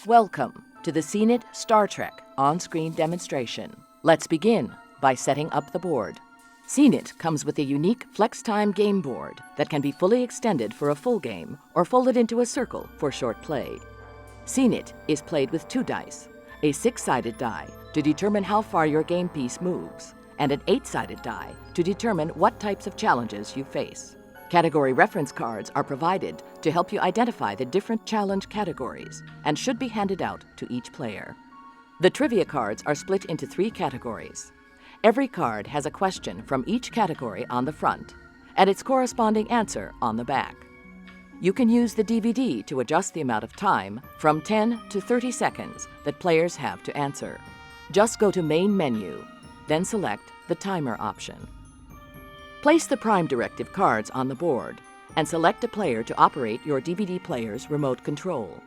Welcome to the CNET Star Trek on-screen demonstration. Let's begin by setting up the board. CNET comes with a unique FlexTime game board that can be fully extended for a full game or folded into a circle for short play. CNET is played with 2 dice, a 6-sided die to determine how far your game piece moves, and an 8-sided die to determine what types of challenges you face. Category reference cards are provided to help you identify the different challenge categories and should be handed out to each player. The trivia cards are split into 3 categories. Every card has a question from each category on the front and its corresponding answer on the back. You can use the DVD to adjust the amount of time from 10 to 30 seconds that players have to answer. Just go to Main Menu, then select the Timer option. Place the Prime Directive cards on the board and select a player to operate your DVD player's remote control.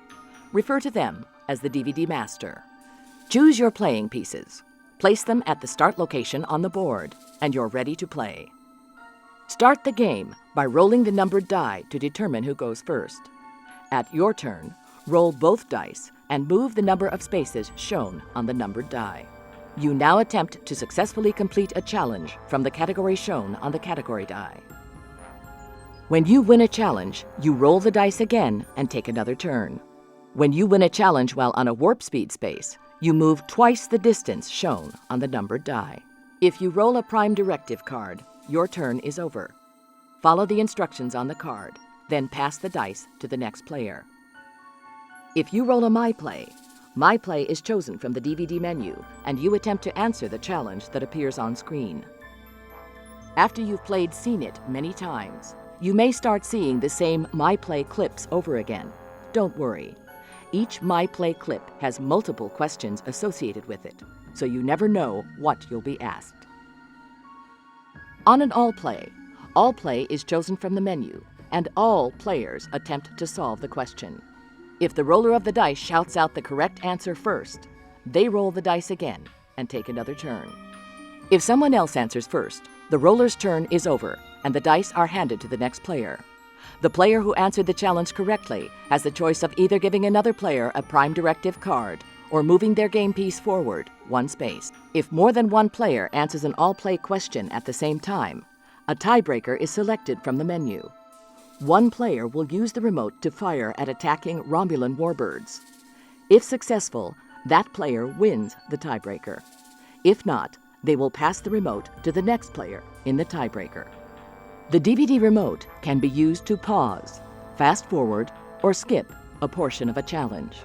Refer to them as the DVD Master. Choose your playing pieces. Place them at the start location on the board, and you're ready to play. Start the game by rolling the numbered die to determine who goes first. At your turn, roll both dice and move the number of spaces shown on the numbered die. You now attempt to successfully complete a challenge from the category shown on the category die. When you win a challenge, you roll the dice again and take another turn. When you win a challenge while on a warp speed space, you move twice the distance shown on the numbered die. If you roll a Prime Directive card, your turn is over. Follow the instructions on the card, then pass the dice to the next player. If you roll a My Play is chosen from the DVD menu, and you attempt to answer the challenge that appears on screen. After you've played CNET many times, you may start seeing the same My Play clips over again. Don't worry. Each My Play clip has multiple questions associated with it, so you never know what you'll be asked. On an All Play is chosen from the menu, and all players attempt to solve the question. If the roller of the dice shouts out the correct answer first, they roll the dice again and take another turn. If someone else answers first, the roller's turn is over and the dice are handed to the next player. The player who answered the challenge correctly has the choice of either giving another player a Prime Directive card or moving their game piece forward 1 space. If more than one player answers an all-play question at the same time, a tiebreaker is selected from the menu. One player will use the remote to fire at attacking Romulan warbirds. If successful, that player wins the tiebreaker. If not, they will pass the remote to the next player in the tiebreaker. The DVD remote can be used to pause, fast forward, or skip a portion of a challenge.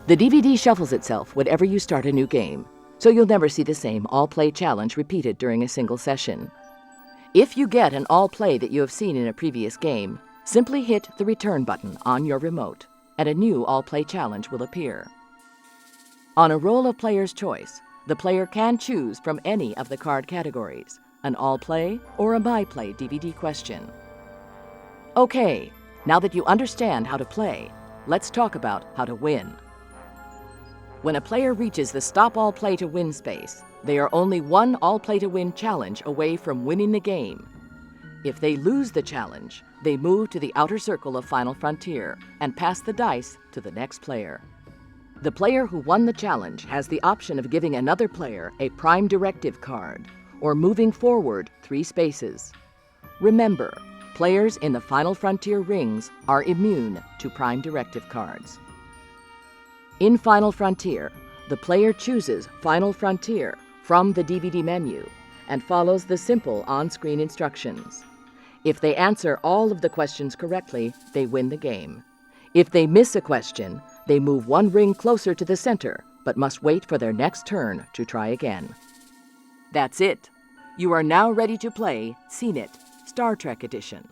The DVD shuffles itself whenever you start a new game, so you'll never see the same all-play challenge repeated during a single session. If you get an all-play that you have seen in a previous game, simply hit the return button on your remote, and a new all-play challenge will appear. On a roll of player's choice, the player can choose from any of the card categories, an all-play or a My Play DVD question. Okay, now that you understand how to play, let's talk about how to win. When a player reaches the Stop All Play to Win space, they are only one All Play to Win challenge away from winning the game. If they lose the challenge, they move to the outer circle of Final Frontier and pass the dice to the next player. The player who won the challenge has the option of giving another player a Prime Directive card or moving forward 3 spaces. Remember, players in the Final Frontier rings are immune to Prime Directive cards. In Final Frontier, the player chooses Final Frontier from the DVD menu and follows the simple on-screen instructions. If they answer all of the questions correctly, they win the game. If they miss a question, they move 1 ring closer to the center, but must wait for their next turn to try again. That's it. You are now ready to play CNET Star Trek Edition.